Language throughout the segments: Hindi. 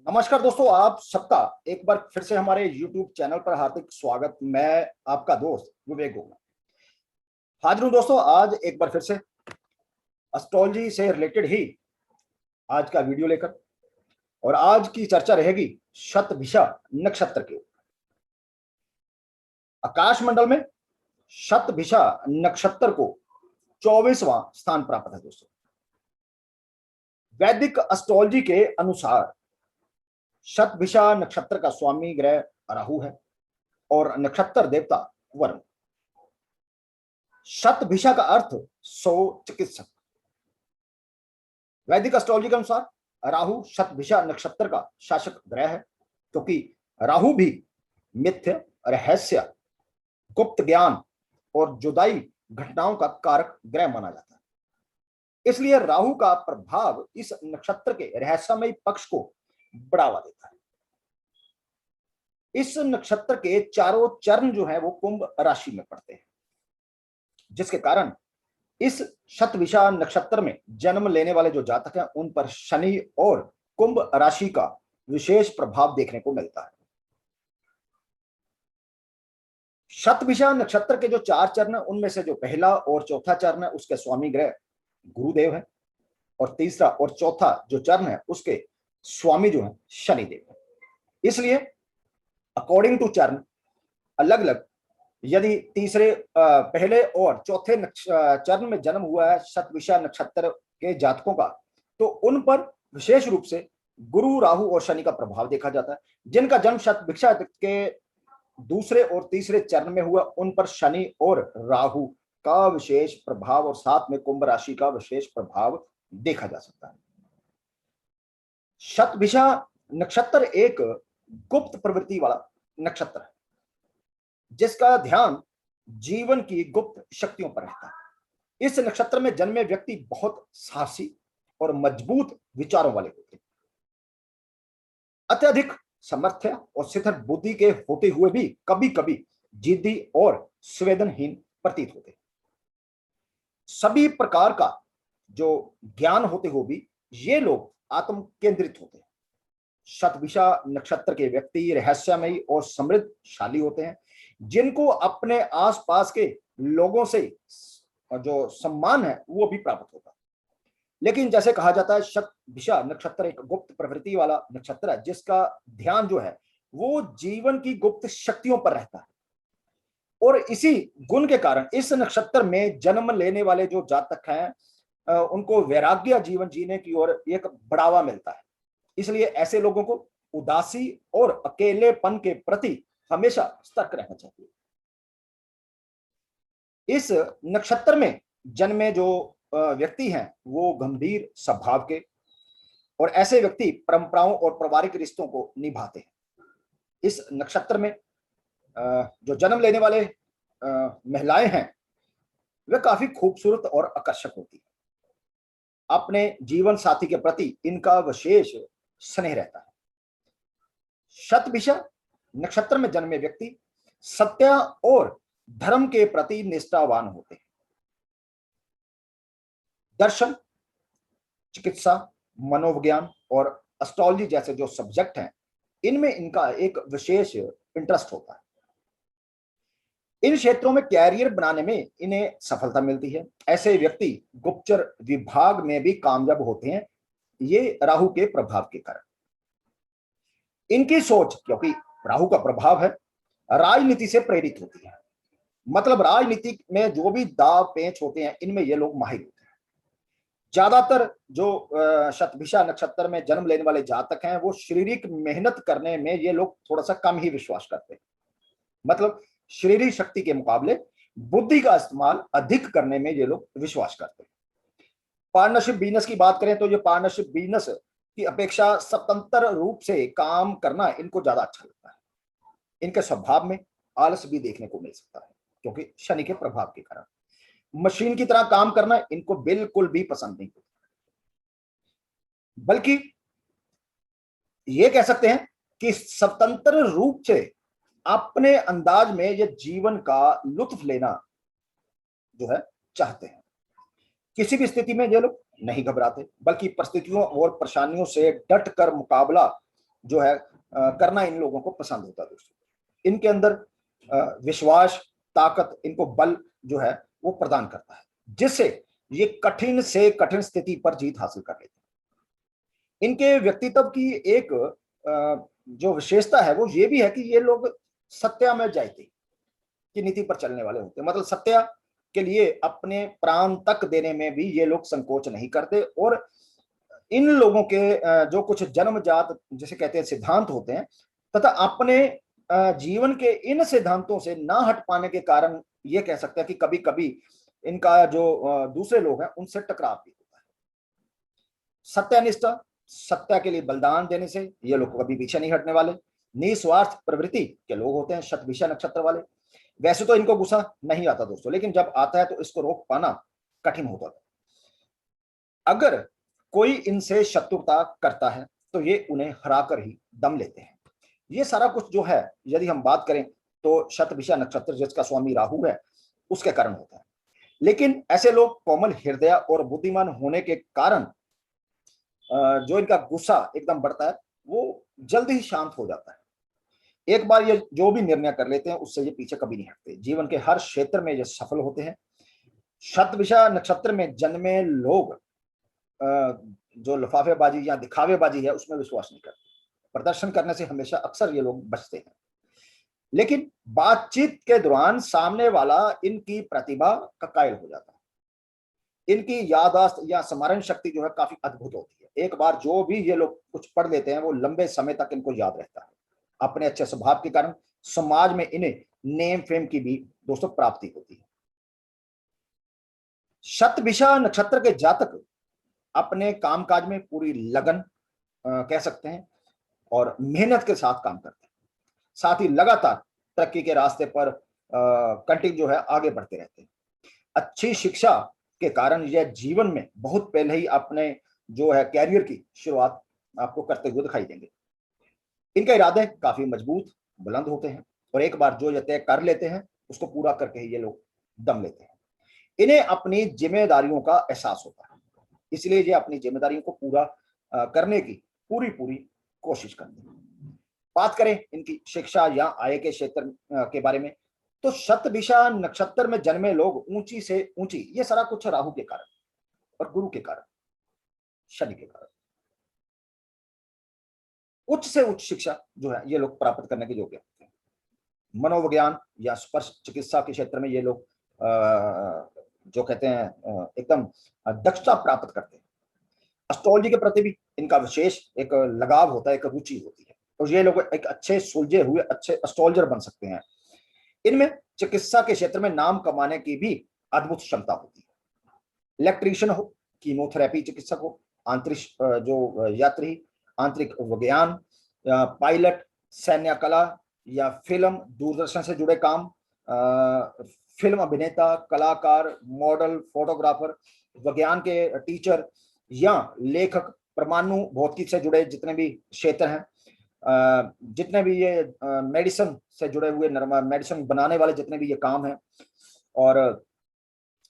नमस्कार दोस्तों, आप सबका एक बार फिर से हमारे YouTube चैनल पर हार्दिक स्वागत। मैं आपका दोस्त विवेक गोगला हाजिर हूं दोस्तों, आज एक बार फिर से एस्ट्रोलॉजी से रिलेटेड ही आज का वीडियो लेकर। और आज की चर्चा रहेगी शतभिषा नक्षत्र के ऊपर। आकाश मंडल में शतभिषा नक्षत्र को 24वां स्थान प्राप्त है दोस्तों। वैदिक एस्ट्रोलॉजी के अनुसार शतभिषा नक्षत्र का स्वामी ग्रह राहु है और नक्षत्र देवता वरुण। शतभिषा का अर्थ 100 चिकित्सक। वैदिक एस्ट्रोलॉजी के अनुसार राहु शतभिषा नक्षत्र का शासक ग्रह है, क्योंकि राहु भी मिथ्य, रहस्य, गुप्त ज्ञान और जुदाई घटनाओं का कारक ग्रह माना जाता है। इसलिए राहु का प्रभाव इस नक्षत्र के रहस्यमय पक्ष को बढ़ावा देता है। इस नक्षत्र के चारों चरण जो है वो कुंभ राशि में पड़ते हैं, जिसके कारण इस शतभिषा नक्षत्र में जन्म लेने वाले जो जातक हैं उन पर शनि और कुंभ राशि का विशेष प्रभाव देखने को मिलता है। शतभिषा नक्षत्र के जो 4 चरण हैं उनमें से जो पहला और चौथा चरण है उसके स्वामी ग्रह गुरुदेव है, और तीसरा और चौथा जो चरण है उसके स्वामी जो है शनिदेव है। इसलिए अकॉर्डिंग टू चरण अलग अलग, यदि तीसरे पहले और चौथे चरण में जन्म हुआ है शतभिषा नक्षत्र के जातकों का, तो उन पर विशेष रूप से गुरु, राहु और शनि का प्रभाव देखा जाता है। जिनका जन्म शतभिषा के दूसरे और तीसरे चरण में हुआ उन पर शनि और राहु का विशेष प्रभाव और साथ में कुंभ राशि का विशेष प्रभाव देखा जा सकता है। शतभिषा नक्षत्र एक गुप्त प्रवृत्ति वाला नक्षत्र है, जिसका ध्यान जीवन की गुप्त शक्तियों पर रहता है। इस नक्षत्र में जन्मे व्यक्ति बहुत साहसी और मजबूत विचारों वाले होते हैं। अत्यधिक समर्थ्य और शिथिल बुद्धि के होते हुए भी कभी कभी जिद्दी और संवेदनहीन प्रतीत होते हैं। सभी प्रकार का जो ज्ञान होते हुए भी ये लोग आत्म केंद्रित होते हैं। शतभिषा नक्षत्र के व्यक्ति रहस्यमयी और समृद्धशाली होते हैं, जिनको अपने आसपास के लोगों से जो सम्मान है वो भी प्राप्त होता है। लेकिन जैसे कहा जाता है शतभिषा नक्षत्र एक गुप्त प्रवृत्ति वाला नक्षत्र है, जिसका ध्यान जो है वो जीवन की गुप्त शक्तियों पर रहता है। और इसी गुण के कारण इस नक्षत्र में जन्म लेने वाले जो जातक हैं उनको वैराग्य जीवन जीने की ओर एक बढ़ावा मिलता है। इसलिए ऐसे लोगों को उदासी और अकेलेपन के प्रति हमेशा सतर्क रहना चाहिए। इस नक्षत्र में जन्मे जो व्यक्ति हैं वो गंभीर स्वभाव के, और ऐसे व्यक्ति परंपराओं और पारिवारिक रिश्तों को निभाते हैं। इस नक्षत्र में जो जन्म लेने वाले महिलाएं हैं वे काफी खूबसूरत और आकर्षक होती है। अपने जीवन साथी के प्रति इनका विशेष स्नेह रहता है। शतभिषा नक्षत्र में जन्मे व्यक्ति सत्य और धर्म के प्रति निष्ठावान होते हैं। दर्शन, चिकित्सा, मनोविज्ञान और एस्ट्रोलॉजी जैसे जो सब्जेक्ट हैं इनमें इनका एक विशेष इंटरेस्ट होता है। इन क्षेत्रों में कैरियर बनाने में इन्हें सफलता मिलती है। ऐसे व्यक्ति गुप्तचर विभाग में भी कामयाब होते हैं, ये राहु के प्रभाव के कारण। इनकी सोच, क्योंकि राहु का प्रभाव है, राजनीति से प्रेरित होती है। मतलब राजनीति में जो भी दाव पेच होते हैं इनमें ये लोग माहिर होते हैं। ज्यादातर जो शतभिषा नक्षत्र में जन्म लेने वाले जातक हैं वो शारीरिक मेहनत करने में ये लोग थोड़ा सा कम ही विश्वास करते हैं। मतलब शारीरिक शक्ति के मुकाबले बुद्धि का इस्तेमाल अधिक करने में ये लोग विश्वास करते हैं। पार्टनरशिप बिजनेस की बात करें तो ये पार्टनरशिप बिजनेस की अपेक्षा स्वतंत्र रूप से काम करना इनको ज्यादा अच्छा लगता है। इनके स्वभाव में आलस भी देखने को मिल सकता है, क्योंकि शनि के प्रभाव के कारण मशीन की तरह काम करना इनको बिल्कुल भी पसंद नहीं होता। बल्कि ये कह सकते हैं कि स्वतंत्र रूप से अपने अंदाज में ये जीवन का लुत्फ लेना जो है चाहते हैं। किसी भी स्थिति में ये लोग नहीं घबराते, बल्कि परिस्थितियों और परेशानियों से डट कर मुकाबला जो है करना इन लोगों को पसंद होता है दोस्तों। इनके अंदर विश्वास, ताकत, इनको बल जो है वो प्रदान करता है, जिससे ये कठिन से कठिन स्थिति पर जीत हासिल कर लेते हैं। इनके व्यक्तित्व की एक जो विशेषता है वो ये भी है कि ये लोग सत्यामेव जयते की नीति पर चलने वाले होते हैं। मतलब सत्य के लिए अपने प्राण तक देने में भी ये लोग संकोच नहीं करते, और इन लोगों के जो कुछ जन्मजात जिसे कहते हैं सिद्धांत होते हैं, तथा अपने जीवन के इन सिद्धांतों से ना हट पाने के कारण ये कह सकते हैं कि कभी कभी इनका जो दूसरे लोग हैं उनसे टकराव भी होता है। सत्यनिष्ठा, सत्य के लिए बलिदान देने से ये लोग कभी पीछे नहीं हटने वाले। निस्वार्थ प्रवृत्ति के लोग होते हैं शतभिषा नक्षत्र वाले। वैसे तो इनको गुस्सा नहीं आता दोस्तों, लेकिन जब आता है तो इसको रोक पाना कठिन होता है। अगर कोई इनसे शत्रुता करता है तो ये उन्हें हराकर ही दम लेते हैं। ये सारा कुछ जो है, यदि हम बात करें तो शतभिषा नक्षत्र जिसका स्वामी राहु है उसके कारण होता है। लेकिन ऐसे लोग कोमल हृदय और बुद्धिमान होने के कारण जो इनका गुस्सा एकदम बढ़ता है वो जल्दी ही शांत हो जाता है। एक बार ये जो भी निर्णय कर लेते हैं उससे ये पीछे कभी नहीं हटते। जीवन के हर क्षेत्र में ये सफल होते हैं। शतभिषा नक्षत्र में जन्मे लोग जो लफाफेबाजी या दिखावेबाजी है उसमें विश्वास नहीं करते। प्रदर्शन करने से हमेशा अक्सर ये लोग बचते हैं। लेकिन बातचीत के दौरान सामने वाला इनकी प्रतिभा का कायल हो जाता है। इनकी याददाश्त या स्मरण शक्ति जो है काफी अद्भुत होती है। एक बार जो भी ये लोग कुछ पढ़ लेते हैं वो लंबे समय तक इनको याद रहता है। अपने अच्छे स्वभाव के कारण समाज में इन्हें नेम फेम की भी दोस्तों प्राप्ति होती है। शतभिषा नक्षत्र के जातक अपने कामकाज में पूरी लगन कह सकते हैं और मेहनत के साथ काम करते हैं। साथ ही लगातार तरक्की के रास्ते पर कंटिन्यू जो है आगे बढ़ते रहते हैं। अच्छी शिक्षा के कारण यह जीवन में बहुत पहले ही अपने जो है कैरियर की शुरुआत आपको करते हुए दिखाई देंगे। इनके इरादे काफी मजबूत बुलंद होते हैं, और एक बार जो ये तय कर लेते हैं उसको पूरा करके ही ये लोग दम लेते हैं। इन्हें अपनी जिम्मेदारियों का एहसास होता है, इसलिए ये अपनी जिम्मेदारियों को पूरा करने की पूरी पूरी कोशिश करते हैं। बात करें इनकी शिक्षा या आय के क्षेत्र के बारे में, तो शतभिषा नक्षत्र में जन्मे लोग ऊंची से ऊंची, ये सारा कुछ राहु के कारण और गुरु के कारण, शनि के कारण, उच्च से उच्च शिक्षा जो है ये लोग प्राप्त करने के योग्य होते हैं। मनोविज्ञान या स्पर्श चिकित्सा के क्षेत्र में ये लोग जो कहते हैं एकदम दक्षता प्राप्त करते हैं। एस्ट्रोलॉजी के प्रति भी इनका विशेष एक लगाव होता है, एक रुचि होती है, और ये लोग एक अच्छे सुलझे हुए अच्छे एस्ट्रोलॉजर बन सकते हैं। इनमें चिकित्सा के क्षेत्र में नाम कमाने की भी अद्भुत क्षमता होती है। इलेक्ट्रीशियन हो, कीमोथेरेपी चिकित्सक हो, आंतरिक जो यात्री, आंतरिक विज्ञान, पायलट, सैन्य कला या फिल्म दूरदर्शन से जुड़े काम, फिल्म अभिनेता, कलाकार, मॉडल, फोटोग्राफर, विज्ञान के टीचर या लेखक, परमाणु भौतिकी से जुड़े जितने भी क्षेत्र हैं, जितने भी ये मेडिसिन से जुड़े हुए मेडिसिन बनाने वाले जितने भी ये काम हैं, और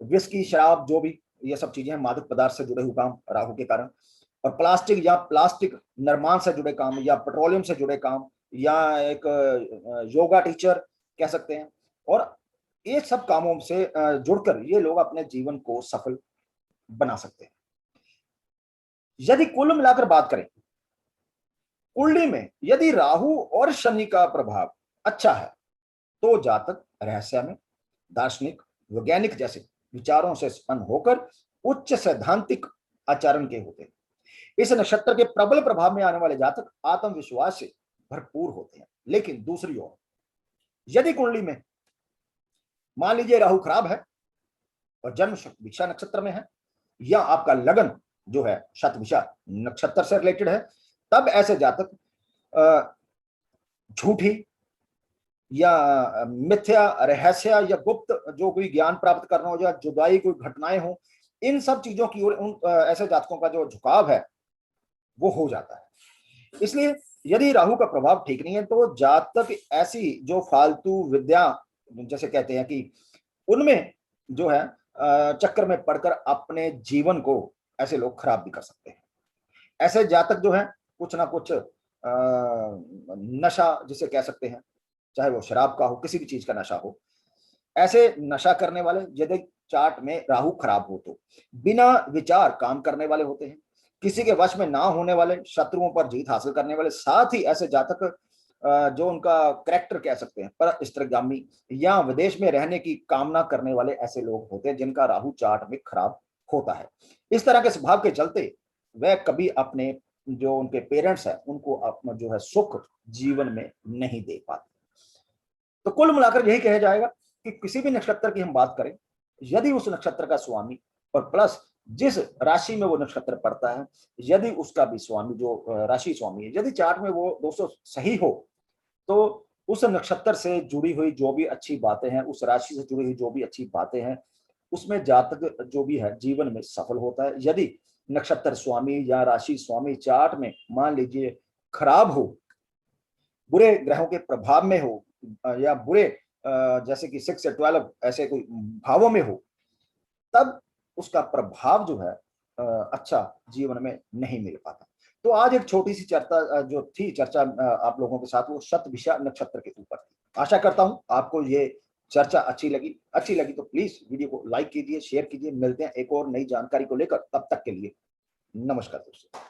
विस्की, शराब, जो भी ये सब चीजें हैं, मादक पदार्थ से जुड़े हुए काम राहु के कारण, और प्लास्टिक या प्लास्टिक निर्माण से जुड़े काम या पेट्रोलियम से जुड़े काम या एक योगा टीचर कह सकते हैं, और ये सब कामों से जुड़कर ये लोग अपने जीवन को सफल बना सकते हैं। यदि कुल मिलाकर बात करें, कुंडली में यदि राहु और शनि का प्रभाव अच्छा है तो जातक रहस्य में दार्शनिक, वैज्ञानिक जैसे विचारों से उत्पन्न होकर उच्च सैद्धांतिक आचरण के होते हैं। इस नक्षत्र के प्रबल प्रभाव में आने वाले जातक आत्मविश्वास से भरपूर होते हैं। लेकिन दूसरी ओर यदि कुंडली में मान लीजिए राहु खराब है और जन्म शतभिषा नक्षत्र में है, या आपका लगन जो है शतभिषा नक्षत्र से रिलेटेड है, तब ऐसे जातक झूठी या मिथ्या, रहस्य या गुप्त जो कोई ज्ञान प्राप्त करना हो या जुदाई कोई घटनाएं हो, इन सब चीजों की ओर ऐसे जातकों का जो झुकाव है वो हो जाता है। इसलिए यदि राहु का प्रभाव ठीक नहीं है तो जातक ऐसी जो फालतू विद्या जैसे कहते हैं कि उनमें जो है चक्कर में पड़कर अपने जीवन को ऐसे लोग खराब भी कर सकते हैं। ऐसे जातक जो है कुछ ना कुछ नशा जिसे कह सकते हैं, चाहे वो शराब का हो, किसी भी चीज का नशा हो, ऐसे नशा करने वाले यदि चार्ट में राहु खराब हो तो बिना विचार काम करने वाले होते हैं, किसी के वश में ना होने वाले, शत्रुओं पर जीत हासिल करने वाले, साथ ही ऐसे जातक जो उनका कैरेक्टर कह सकते हैं पर स्त्रीगामी या विदेश में रहने की कामना करने वाले ऐसे लोग होते हैं जिनका राहु चार्ट में खराब होता है। इस तरह के स्वभाव के चलते वह कभी अपने जो उनके पेरेंट्स हैं उनको अपना जो है सुख जीवन में नहीं दे पाते। तो कुल मिलाकर यही कहा जाएगा कि किसी भी नक्षत्र की हम बात करें, यदि उस नक्षत्र का स्वामी और प्लस जिस राशि में वो नक्षत्र पड़ता है, यदि उसका भी स्वामी जो राशि स्वामी है, यदि चार्ट में वो दोस्तों सही हो, तो उस नक्षत्र से जुड़ी हुई जो भी अच्छी बातें हैं, उस राशि से जुड़ी हुई जो भी अच्छी बातें हैं, उसमें जातक जो भी है जीवन में सफल होता है। यदि नक्षत्र स्वामी या राशि स्वामी चार्ट में मान लीजिए खराब हो, बुरे ग्रहों के प्रभाव में हो, या बुरे जैसे कि 6 से 12 ऐसे कोई भावों में हो, तब उसका प्रभाव जो है अच्छा जीवन में नहीं मिल पाता। तो आज एक छोटी सी चर्चा जो थी चर्चा आप लोगों के साथ, वो शतभिषा नक्षत्र के ऊपर थी। आशा करता हूं आपको ये चर्चा अच्छी लगी तो प्लीज वीडियो को लाइक कीजिए, शेयर कीजिए। मिलते हैं एक और नई जानकारी को लेकर, तब तक के लिए नमस्कार दोस्तों।